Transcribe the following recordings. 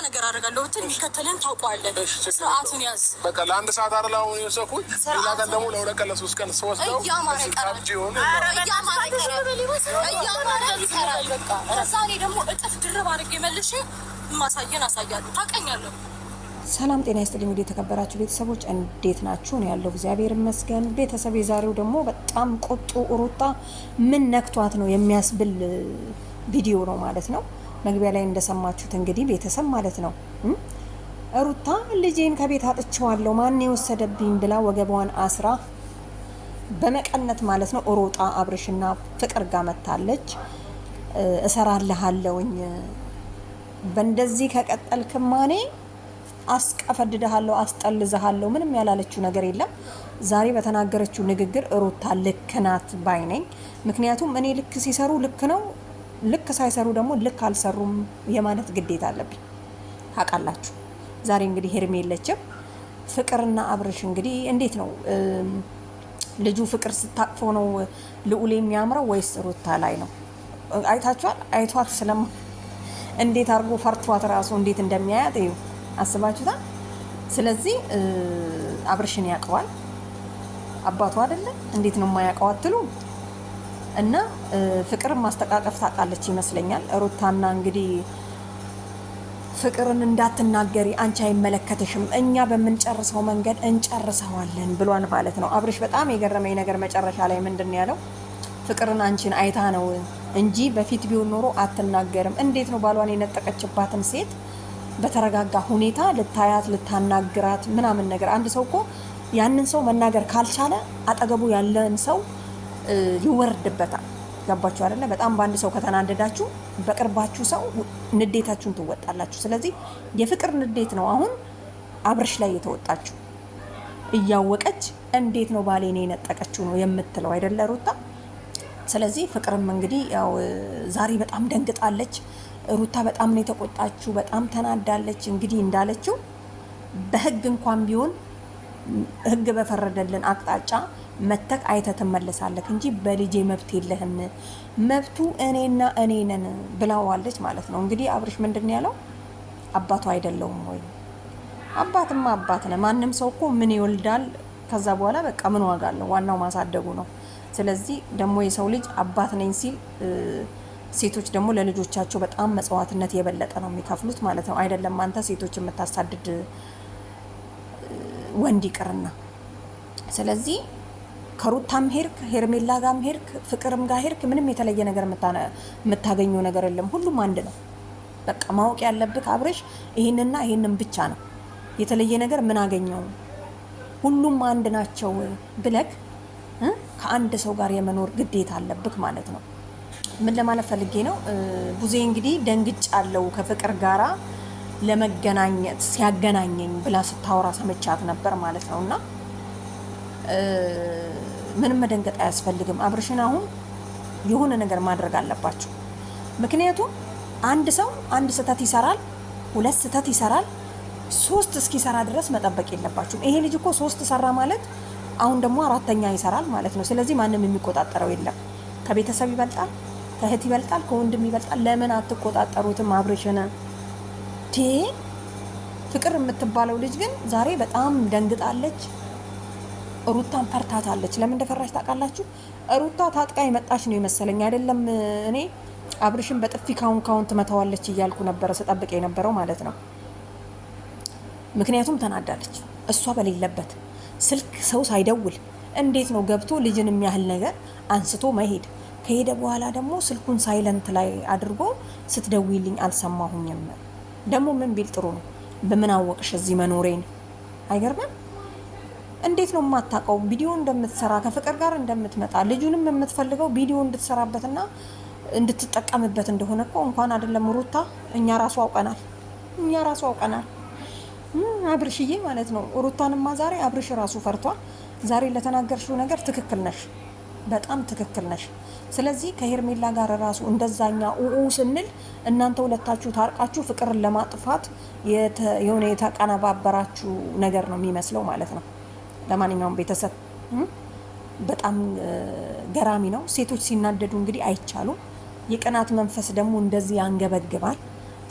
ነገር አደርጋለሁ ብትል የሚከተልን ታውቀዋለህ። ስርዓቱን ያዝ። በቃ ለአንድ ሰዓት አይደል አሁን የወሰድኩት፣ ሌላ ቀን ደግሞ ለሁለት ቀን ለሶስት ቀን ስወስደው እያማረ ይቀራል። ከዛ እኔ ደግሞ እጥፍ ድርብ አድርጌ መልሼ ማሳየን አሳያለሁ። ታውቀኛለህ። ሰላም ጤና ይስጥልኝ። ወደ የተከበራችሁ ቤተሰቦች እንዴት ናችሁ? ነው ያለው እግዚአብሔር ይመስገን። ቤተሰብ የዛሬው ደግሞ በጣም ቁጡ ሩታ ምን ነክቷት ነው የሚያስብል ቪዲዮ ነው ማለት ነው። መግቢያ ላይ እንደሰማችሁት እንግዲህ ቤተሰብ ማለት ነው ሩታ ልጄን ከቤት አጥቼዋለሁ ማን የወሰደብኝ ብላ ወገቧን አስራ በመቀነት ማለት ነው ሮጣ አብርሽና ፍቅር ጋር መታለች። እሰራለሃለሁኝ በእንደዚህ ከቀጠልክማ እኔ አስቀፈድደሃለሁ አስጠልዘሃለሁ ምንም ያላለችው ነገር የለም። ዛሬ በተናገረችው ንግግር ሩታ ልክ ናት ባይ ነኝ። ምክንያቱም እኔ ልክ ሲሰሩ ልክ ነው፣ ልክ ሳይሰሩ ደግሞ ልክ አልሰሩም የማለት ግዴታ አለብኝ። ታውቃላችሁ ዛሬ እንግዲህ ሄርሜ የለችም። ፍቅርና አብርሽ እንግዲህ እንዴት ነው ልጁ ፍቅር ስታቅፈው ነው ልዑል የሚያምረው ወይስ ሩታ ላይ ነው? አይታችኋል። አይቷት ስለም እንዴት አድርጎ ፈርቷት ራሱ እንዴት እንደሚያያት እዩ። አስባችሁታል። ስለዚህ አብርሽን ያውቀዋል አባቱ አይደለ? እንዴት ነው የማያውቀው አትሉ? እና ፍቅርን ማስተቃቀፍ ታውቃለች ይመስለኛል። ሩታና እንግዲህ ፍቅርን እንዳትናገሪ አንቺ አይመለከትሽም እኛ በምንጨርሰው መንገድ እንጨርሰዋለን ብሏን ማለት ነው። አብርሽ በጣም የገረመኝ ነገር መጨረሻ ላይ ምንድን ነው ያለው? ፍቅርን አንቺን አይታ ነው እንጂ በፊት ቢሆን ኖሮ አትናገርም። እንዴት ነው ባሏን የነጠቀችባትን ሴት በተረጋጋ ሁኔታ ልታያት ልታናግራት ምናምን ነገር። አንድ ሰው እኮ ያንን ሰው መናገር ካልቻለ አጠገቡ ያለን ሰው ይወርድበታል። ገባችሁ አይደለ? በጣም በአንድ ሰው ከተናደዳችሁ በቅርባችሁ ሰው ንዴታችሁን ትወጣላችሁ። ስለዚህ የፍቅር ንዴት ነው አሁን አብርሽ ላይ የተወጣችሁ። እያወቀች እንዴት ነው ባሌን የነጠቀችው ነው የምትለው አይደለ ሩታ? ስለዚህ ፍቅርም እንግዲህ ያው ዛሬ በጣም ደንግጣለች። ሩታ በጣም ነው የተቆጣችው፣ በጣም ተናዳለች። እንግዲህ እንዳለችው በህግ እንኳን ቢሆን ህግ በፈረደልን አቅጣጫ መተክ አይተ ትመለሳለህ እንጂ በልጄ መብት የለህም፣ መብቱ እኔና እኔ ነን ብላዋለች ማለት ነው። እንግዲህ አብርሽ ምንድን ያለው አባቱ አይደለውም ወይ? አባትማ አባት ነው። ማንም ሰው እኮ ምን ይወልዳል ከዛ በኋላ በቃ ምን ዋጋ አለው? ዋናው ማሳደጉ ነው። ስለዚህ ደግሞ የሰው ልጅ አባት ነኝ ሲል ሴቶች ደግሞ ለልጆቻቸው በጣም መጽዋዕትነት የበለጠ ነው የሚከፍሉት ማለት ነው። አይደለም አንተ ሴቶች የምታሳድድ ወንድ ይቅርና። ስለዚህ ከሩታም ሄርክ ሄርሜላ ጋም ሄርክ ፍቅርም ጋር ሄርክ ምንም የተለየ ነገር የምታገኘው ነገር የለም። ሁሉም አንድ ነው። በቃ ማወቅ ያለብህ አብርሽ ይሄንና ይሄንን ብቻ ነው። የተለየ ነገር ምን አገኘው? ሁሉም አንድ ናቸው ብለክ ከአንድ ሰው ጋር የመኖር ግዴታ አለብህ ማለት ነው። ምን ለማለት ፈልጌ ነው? ቡዜ እንግዲህ ደንግጫለሁ ከፍቅር ጋራ ለመገናኘት ሲያገናኘኝ ብላ ስታወራ ሰምቻት ነበር ማለት ነው። እና ምንም መደንገጥ አያስፈልግም። አብርሽን አሁን የሆነ ነገር ማድረግ አለባቸው። ምክንያቱም አንድ ሰው አንድ ስህተት ይሰራል፣ ሁለት ስህተት ይሰራል፣ ሶስት እስኪሰራ ድረስ መጠበቅ የለባችሁም። ይሄ ልጅ እኮ ሶስት ሰራ ማለት አሁን ደግሞ አራተኛ ይሰራል ማለት ነው። ስለዚህ ማንም የሚቆጣጠረው የለም። ከቤተሰብ ይበልጣል፣ ከእህት ይበልጣል፣ ከወንድም ይበልጣል። ለምን አትቆጣጠሩትም አብርሽን? ፍቅር የምትባለው ልጅ ግን ዛሬ በጣም ደንግጣለች። ሩታን ፈርታታለች። ለምን እንደፈራች ታውቃላችሁ? ሩታ ታጥቃ የመጣች ነው የመሰለኝ አይደለም። እኔ አብርሽን በጥፊ ካሁን ትመታዋለች እያልኩ ነበረ ስጠብቅ የነበረው ማለት ነው። ምክንያቱም ተናዳለች። እሷ በሌለበት ስልክ ሰው ሳይደውል እንዴት ነው ገብቶ ልጅን የሚያህል ነገር አንስቶ መሄድ? ከሄደ በኋላ ደግሞ ስልኩን ሳይለንት ላይ አድርጎ ስትደውይልኝ አልሰማሁኝም። ደግሞ ምን ቢል ጥሩ ነው? በምን አወቅሽ እዚህ መኖሬን? አይገርምም? እንዴት ነው የማታውቀው? ቪዲዮ እንደምትሰራ ከፍቅር ጋር እንደምትመጣ ልጁንም የምትፈልገው ቪዲዮ እንድትሰራበትና እንድትጠቀምበት እንደሆነ እኮ እንኳን አይደለም ሩታ እኛ ራሱ አውቀናል። አብርሽዬ ማለት ነው። ሩታንማ ዛሬ አብርሽ ራሱ ፈርቷል። ዛሬ ለተናገርሽው ነገር ትክክል ነሽ፣ በጣም ትክክል ነሽ። ስለዚህ ከሄርሜላ ጋር ራሱ እንደዛኛ ስንል እናንተ ሁለታችሁ ታርቃችሁ ፍቅርን ለማጥፋት የሆነ የተቀነባበራችሁ ነገር ነው የሚመስለው ማለት ነው። ለማንኛውም ቤተሰብ በጣም ገራሚ ነው። ሴቶች ሲናደዱ እንግዲህ አይቻሉም። የቅናት መንፈስ ደግሞ እንደዚህ ያንገበግባል።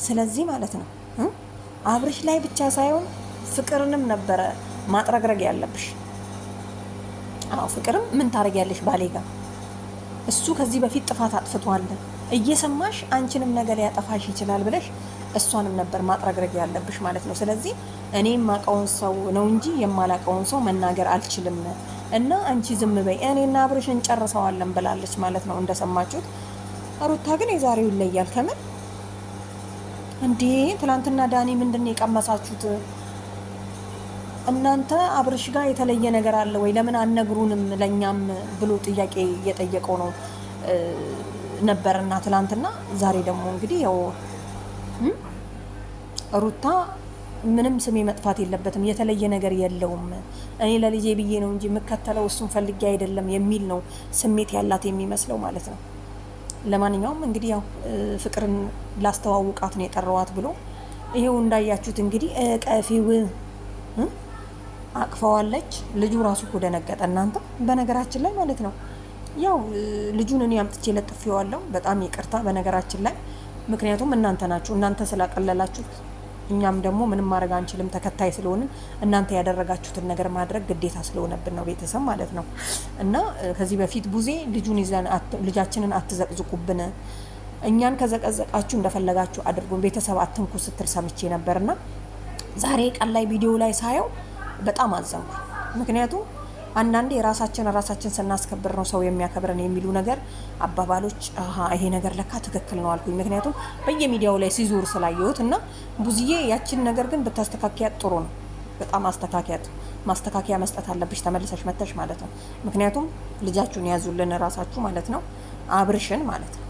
ስለዚህ ማለት ነው አብርሽ ላይ ብቻ ሳይሆን ፍቅርንም ነበረ ማጥረግረግ ያለብሽ። አዎ ፍቅርም ምን ታረጊያለሽ ባሌ ጋር እሱ ከዚህ በፊት ጥፋት አጥፍቷል እየሰማሽ አንቺንም ነገር ያጠፋሽ ይችላል ብለሽ እሷንም ነበር ማጥረግረግ ያለብሽ ማለት ነው። ስለዚህ እኔ የማውቀውን ሰው ነው እንጂ የማላውቀውን ሰው መናገር አልችልም እና አንቺ ዝም በይ እኔና አብርሽ እንጨርሰዋለን ብላለች ማለት ነው እንደሰማችሁት። ሩታ ግን የዛሬው ይለያል ከምን እንዴ! ትናንትና ዳኒ ምንድነው የቀመሳችሁት እናንተ? አብርሽ ጋር የተለየ ነገር አለ ወይ ለምን አነግሩንም ለኛም ብሎ ጥያቄ እየጠየቀው ነው ነበርና ትናንትና። ዛሬ ደግሞ እንግዲህ ያው ሩታ ምንም ስሜ መጥፋት የለበትም የተለየ ነገር የለውም እኔ ለልጄ ብዬ ነው እንጂ የምከተለው እሱን ፈልጌ አይደለም የሚል ነው ስሜት ያላት የሚመስለው ማለት ነው። ለማንኛውም እንግዲህ ያው ፍቅርን ላስተዋውቃት ነው የጠራዋት ብሎ ይሄው እንዳያችሁት እንግዲህ ቀፊው አቅፈዋለች። ልጁ ራሱ እኮ ደነገጠ እናንተ። በነገራችን ላይ ማለት ነው ያው ልጁን እኔ አምጥቼ ለጥፌዋለሁ። በጣም ይቅርታ በነገራችን ላይ ምክንያቱም እናንተ ናችሁ እናንተ ስላቀለላችሁት እኛም ደግሞ ምንም ማድረግ አንችልም ተከታይ ስለሆንን እናንተ ያደረጋችሁትን ነገር ማድረግ ግዴታ ስለሆነብን ነው ቤተሰብ ማለት ነው። እና ከዚህ በፊት ቡዜ ልጁን ይዘን ልጃችንን አትዘቅዝቁብን እኛን ከዘቀዘቃችሁ እንደፈለጋችሁ አድርጉን ቤተሰብ አትንኩ ስትል ሰምቼ ነበርና ዛሬ ቀን ላይ ቪዲዮ ላይ ሳየው በጣም አዘንኩ። ምክንያቱም አንዳንዴ ራሳችን ስናስከብር ነው ሰው የሚያከብረን የሚሉ ነገር አባባሎች ይሄ ነገር ለካ ትክክል ነው አልኩኝ። ምክንያቱም በየሚዲያው ላይ ሲዞር ስላየሁት እና ቡዝዬ ያችን ነገር ግን ብታስተካከያት ጥሩ ነው። በጣም ማስተካከያ መስጠት አለብሽ ተመልሰሽ መተሽ ማለት ነው። ምክንያቱም ልጃችሁን ያዙልን ራሳችሁ ማለት ነው አብርሽን ማለት ነው።